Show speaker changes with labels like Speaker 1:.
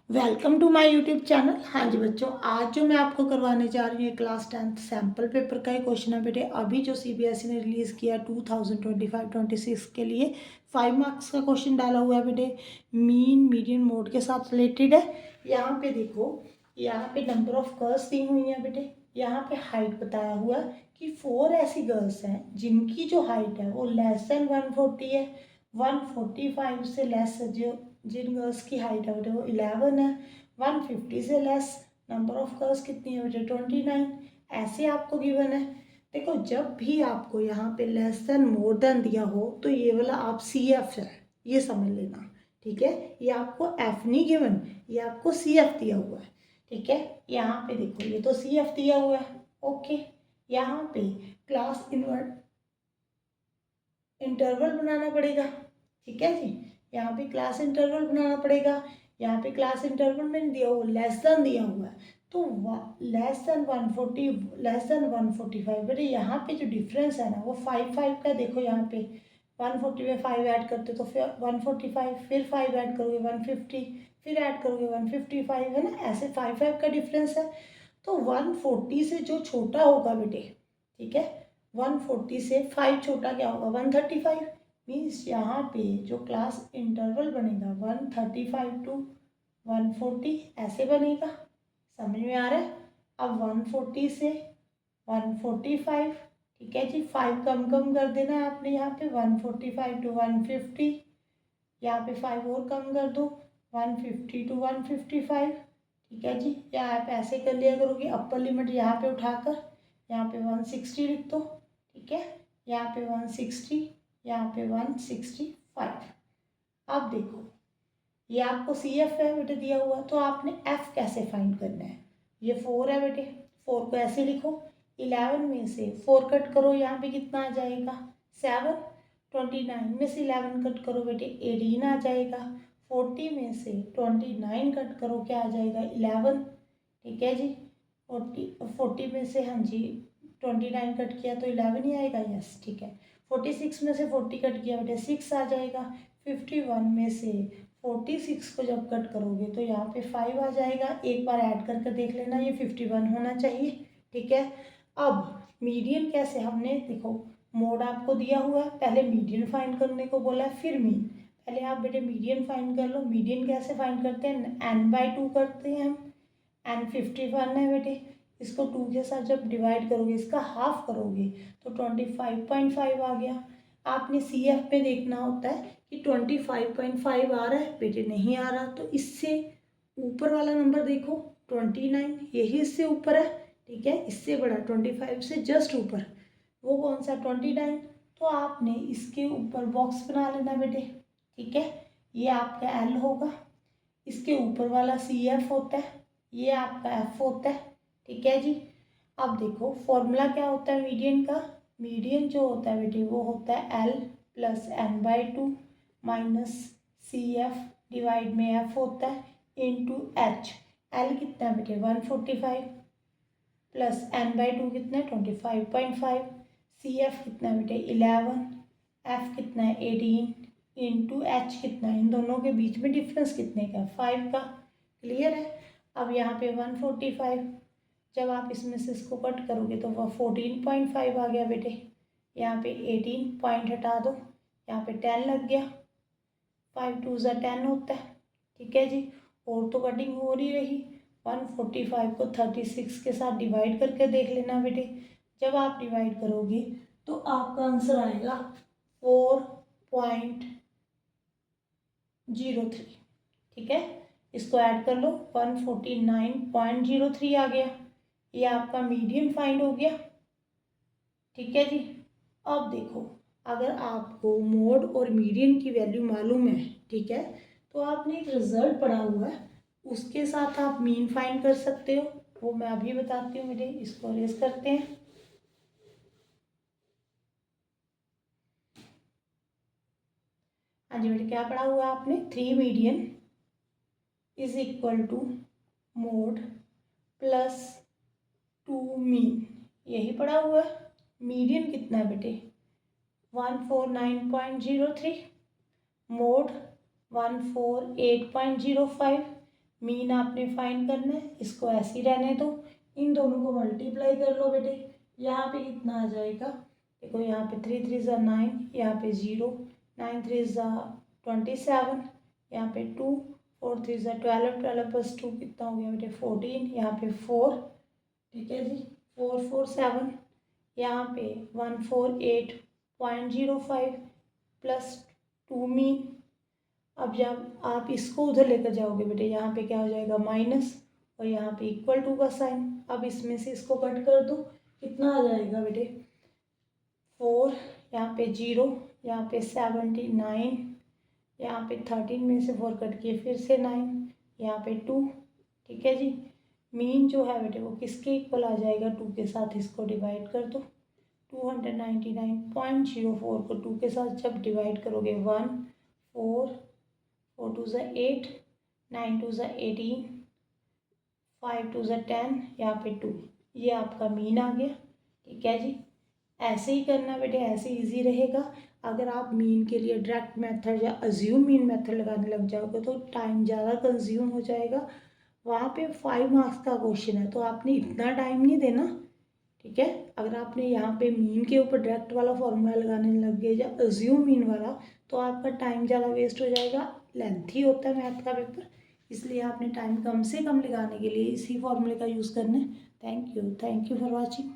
Speaker 1: Welcome to my YouTube channel. हाँ जी बच्चों, आज जो मैं आपको करवाने जा रही हूँ क्लास 10th सैम्पल पेपर का ही क्वेश्चन है बेटे। अभी जो सीबीएसई ने रिलीज़ किया 2025-26 के लिए 5 मार्क्स का क्वेश्चन डाला हुआ है बेटे। मीन मीडियन मोड के साथ रिलेटेड है। यहाँ पे देखो, यहाँ पे नंबर ऑफ गर्ल्स दी हुई हैं बेटे। यहाँ पे हाइट बताया हुआ है कि 4 ऐसी गर्ल्स हैं जिनकी जो हाइट है वो लेस देन 140 है। 145 से लेस जो जिन गर्ल्स की हाइट है बेटे वो 11 है। 150 से लेस नंबर ऑफ गर्ल्स कितनी है बेटे 29। ऐसे आपको गिवन है। देखो, जब भी आपको यहाँ पे लेस देन मोर देन दिया हो तो ये वाला आप सी एफ है, ये समझ लेना। ठीक है, ये आपको एफ नहीं गिवन, ये आपको सी एफ दिया हुआ है। ठीक है, यहाँ पे देखो ये तो सी एफ दिया हुआ है। ओके, यहाँ पे क्लास इंटरवल बनाना पड़ेगा। ठीक है जी, यहाँ पे क्लास इंटरवल बनाना पड़ेगा। यहाँ पे क्लास इंटरवल में दिया हुआ लेस देन दिया हुआ है तो लेस देन 140 लेस देन 145 बेटे यहाँ पे जो डिफरेंस है ना वो 5 का। देखो यहाँ पे 140 में 5 ऐड करते तो फिर 145, फिर 5 ऐड करोगे 150, फिर ऐड करोगे 155, है ना। ऐसे 5 का डिफरेंस है। तो 140 से जो छोटा होगा बेटे, ठीक है, 140 से 5 छोटा क्या होगा 135। मीन्स यहाँ पे जो क्लास इंटरवल बनेगा 135 टू 140 ऐसे बनेगा। समझ में आ रहा है। अब 140 से 145, ठीक है जी, 5 कम कम कर देना है आपने। यहाँ पे 145 टू 150, यहाँ पे 5 और कम कर दो 150 टू 155। ठीक है जी, या आप ऐसे कर लिया करोगे, अपर लिमिट यहाँ पे उठाकर यहाँ पे 160 लिख दो। ठीक है, यहाँ पे 160, यहाँ पे 165। अब देखो, ये आपको सी एफ है बेटे दिया हुआ, तो आपने एफ कैसे फाइंड करना है। ये 4 है बेटे, 4 को ऐसे लिखो, 11 में से 4 कट करो, यहाँ पे कितना आ जाएगा 7। 29 में से 11 कट करो बेटे 18 आ जाएगा। 40 में से 29 कट करो, क्या आ जाएगा 11। ठीक है जी, 40 में से, हाँ जी, 29 कट किया तो 11 ही आएगा। यस, ठीक है। 46 में से 40 कट किया बेटे 6 आ जाएगा। 51 में से 46 को जब कट करोगे तो यहाँ पे 5 आ जाएगा। एक बार ऐड करके देख लेना, ये 51 होना चाहिए। ठीक है, अब मीडियन कैसे, हमने देखो मोड आपको दिया हुआ है, पहले मीडियन फाइंड करने को बोला है, फिर मीन। पहले आप बेटे मीडियन फाइंड कर लो। मीडियन कैसे फाइंड करते हैं, n/2 करते हैं हम। n 51 है बेटे, इसको 2 के साथ जब डिवाइड करोगे, इसका हाफ करोगे तो 25.5 आ गया। आपने सी एफ में देखना होता है कि 25.5 आ रहा है बेटे, नहीं आ रहा तो इससे ऊपर वाला नंबर देखो 29, यही इससे ऊपर है। ठीक है, इससे बड़ा 25 से जस्ट ऊपर वो कौन सा 29। तो आपने इसके ऊपर बॉक्स बना लेना बेटे। ठीक है, ये आपका एल होगा, इसके ऊपर वाला सी एफ होता है, ये आपका एफ होता है। ठीक है जी, अब देखो फॉर्मूला क्या होता है मीडियन का। मीडियन जो होता है बेटे वो होता है L plus n/2 minus C F divide में एफ होता है इंटू एच। एल कितना है बेटे 145 प्लस n/2 कितना है 25.5। सी एफ कितना है बेटे 11, एफ कितना है 18 इंटू एच कितना है, इन दोनों के बीच में डिफरेंस कितने का 5 का। क्लियर है। अब यहाँ पे 145, जब आप इसमें से इसको कट करोगे तो वह 14.5 आ गया बेटे। यहाँ पे 18 पॉइंट हटा दो, यहाँ पे 10 लग गया। 5 2 ज़ा 10 होता है। ठीक है जी, और तो कटिंग हो रही रही। 145 को 36 के साथ डिवाइड करके देख लेना बेटे। जब आप डिवाइड करोगे तो आपका आंसर आएगा 4.03। ठीक है, इसको ऐड कर लो 149.03 आ गया। ये आपका मीडियन फाइंड हो गया। ठीक है जी, अब देखो, अगर आपको मोड और मीडियन की वैल्यू मालूम है, ठीक है, तो आपने एक रिजल्ट पढ़ा हुआ है, उसके साथ आप मीन फाइंड कर सकते हो। वो मैं अभी बताती हूँ बेटे, इसको रेस करते हैं। हाँ जी बेटे, क्या पढ़ा हुआ है आपने, 3 median is equal to mode plus 2 mean, यही पढ़ा हुआ है। मीडियन कितना है बेटे 149.03, मोड 148.05, मीन आपने फाइंड करना है, इसको ऐसे ही रहने दो, इन दोनों को मल्टीप्लाई कर लो बेटे। यहाँ पे कितना आ जाएगा, देखो यहाँ पे 3 3 ज़ा 9, यहाँ पे 0, 9 3 ज़ा 27, यहाँ पे 2, 4 3 ज़ा 12, 12 प्लस 2 कितना हो गया बेटे 14, यहाँ पे 4, ठीक है जी, 4 4 7, यहाँ पे 148.05 प्लस 2 मीन। अब जब आप इसको उधर लेकर जाओगे बेटे, यहाँ पे क्या हो जाएगा माइनस, और यहाँ पे इक्वल टू का साइन। अब इसमें से इसको कट कर दो, कितना आ जाएगा बेटे 4, यहाँ पे 0, यहाँ पे 79, यहाँ पे 13 में से 4 कट किए फिर से 9, यहाँ पे 2, ठीक है जी। मीन जो है बेटे वो किसके इक्वल आ जाएगा, 2 के साथ इसको डिवाइड कर दो, 299.04 को 2 के साथ जब डिवाइड करोगे 1 4 4 2 ज़ा 8, 9 2 ज़ा 18, 5 2 ज़ा 10, यहाँ पे 2, ये आपका मीन आ गया, ठीक है जी। ऐसे ही करना बेटे, ऐसे इजी रहेगा। अगर आप मीन के लिए डायरेक्ट मेथड या अज्यूम मीन मेथड लगाने लग जाओगे तो टाइम ज़्यादा कंज्यूम हो जाएगा। वहाँ पे 5 मार्क्स का क्वेश्चन है तो आपने इतना टाइम नहीं देना, ठीक है। अगर आपने यहाँ पे मीन के ऊपर डायरेक्ट वाला फॉर्मूला लगाने लग गए या अज्यूम मीन वाला, तो आपका टाइम ज़्यादा वेस्ट हो जाएगा, लेंथी होता है मैथ का पेपर, इसलिए आपने टाइम कम से कम लगाने के लिए इसी फॉर्मूले का यूज़ करना है। Thank you for watching.